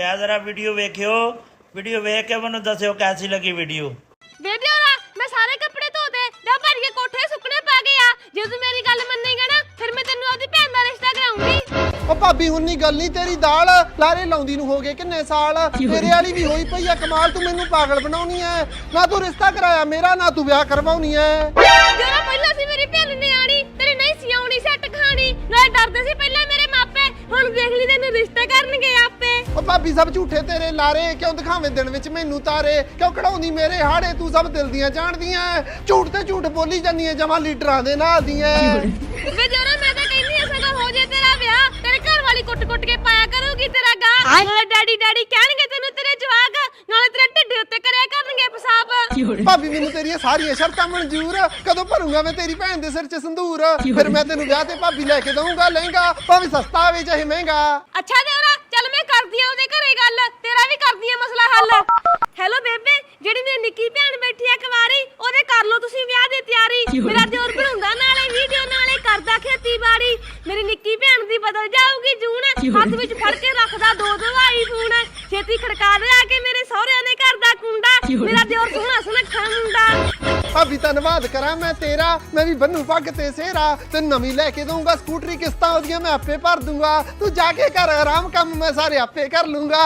जरा video वेखियो, video वेख के मैनू दस्यो कैसी लगी वीडियो। वीडियो ना मैं सारे कपड़े धोते जब भर के कोठे सुकने पा गया। जे तू मेरी गल मन्नेगा ना फिर मैं तेनू अपनी भैन दा रिश्ता कराऊंगी। ओ भाभी हुन्नी गल नहीं तेरी दाल लारे लाउंदी नू हो गए किन्ने साल तेरे वाली भी होई पई आ कमाल। तू मैनू पागल बनाउनी है ना, तू रिश्ता कराया मेरा ना तू ब्याह करवाउनी है। जेड़ा पहला सी मेरी भैन ने आनी तेरी नहीं सी आउनी सेट खानी ना डरदे सी पहला मेरे मापे हुन देख ली तेनू रिश्ता करनगे आपे। ओ भाभी सब झूठे तेरे लारे क्यों दिखावे दिन विच मैनू तारे क्यों कढ़ाउंदी मेरे हाड़े। तू सब दिल दियां जानदियां झूठ ते झूठ बोली जानी है जमा लीडरां दे नाल दियां। वे जोरा मैं तो कहनी है सगा हो जे तेरा ब्याह तेरे घर वाली कुट-कुट के पाया करूगी तेरा गा नाले डैडी डैडी कहणगे तेनू तेरे जवाक नाले तेरे ढिड्डे उत्ते करया करनगे पेशाब। भाभी मैनू तेरियां सारियां शर्तां मंजूर कदों भरूंगा मैं तेरी भैन दे सिर च संदूर। फिर मैं तेनू ब्याह ते भाभी लेके दूंगा लहंगा भाਵੇਂ सस्ता आवे चाहे महंगा। अच्छा देवरा चल मैं करदी आ ओदे घरे गल तेरा भी करदी आ मसला हल। हेलो बेबे जेड़ी मेरी निੱਕੀ भैन बैठी है कुवारी ओदे कर लो तुसी ब्याह दी तैयारी। मेरा दियोर बनाउंदा नाले वीडियो नाले करदा खेतीबाड़ी। मेरी निੱਕੀ भैन दी बदल जाऊगी जून हाथ विच फड़ के रखदा दो दवाई फून छेती खड़का दे आके मेरे सहुरिਆਂ ने घर दा कुंडा। मेरा दियोर सोहना सुनखा मुंडा। भाभी धन्नवाद करा मैं तेरा मैं भी बनू पग ते सेरा ते नवी लेके दूंगा स्कूटरी किस्तां ओदियां मैं आपे भर दूंगा। तू जाके कर आराम काम मैं सारे आपे कर लूंगा।